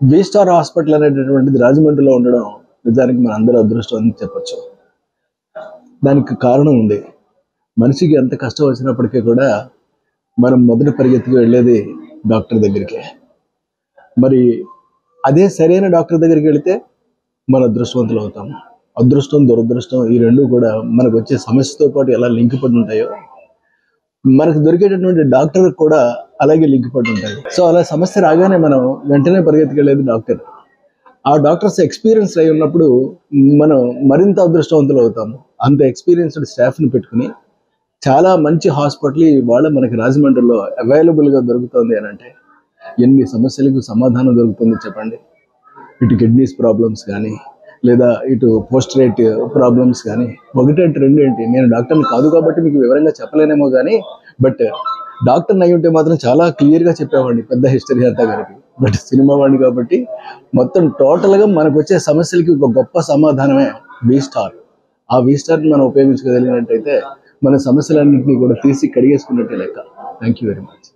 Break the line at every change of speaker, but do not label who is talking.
వి star hospital అనేటటువంటిది రాజమండ్రిలో ఉండడం నిజానికి మన అందరూ అదృష్టం అని చెప్పొచ్చు. దానికి కారణం ఉంది. మనిషికి ఎంత కష్టం వచ్చినప్పటికీ కూడా మనం మొదటి పరిగెత్తుకు వెళ్ళేది డాక్టర్ దగ్గరికి. మరి అదే సరైన డాక్టర్ దగ్గరికి వెళితే మన అదృష్టవంతులు అవుతాము. అదృష్టం, దురదృష్టం ఈ రెండు కూడా మనకు వచ్చే సమస్యతో పాటు ఎలా లింక్ పడి ఉంటాయో, మనకు దొరికేటటువంటి డాక్టర్ కూడా అలాగే లింక్ పడి ఉంటాయి. సో అలా సమస్య రాగానే మనం వెంటనే పరిగెత్తుకెళ్ళేది డాక్టర్. ఆ డాక్టర్స్ ఎక్స్పీరియన్స్ అయి ఉన్నప్పుడు మనం మరింత అదృష్టవంతులు అవుతాము. అంత ఎక్స్పీరియన్స్డ్ స్టాఫ్ని పెట్టుకుని చాలా మంచి హాస్పిటల్ ఇవాళ మనకి రాజమండ్రిలో అవైలబుల్గా దొరుకుతుంది అని అంటే ఎన్ని సమస్యలకు సమాధానం దొరుకుతుంది చెప్పండి. ఇటు కిడ్నీస్ ప్రాబ్లమ్స్ కానీ, లేదా ఇటు పోస్ట్ రేట్ ప్రాబ్లమ్స్ కానీ, ఒకటేంటి రెండేంటి, నేను డాక్టర్ని కాదు కాబట్టి మీకు వివరంగా చెప్పలేనేమో కానీ, బట్ డాక్టర్ని అయి ఉంటే మాత్రం చాలా క్లియర్గా చెప్పేవాడిని పెద్ద హిస్టరీ అంతా కలిపి. బట్ సినిమా వాడిని కాబట్టి మొత్తం టోటల్గా మనకు వచ్చే సమస్యలకి ఒక గొప్ప సమాధానమే వి స్టార్. ఆ వి స్టార్ని మనం ఉపయోగించుకోగలిగినట్టయితే మన సమస్యలన్నింటినీ కూడా తీసి కడిగేసుకున్నట్టే లెక్క. Thank you very much.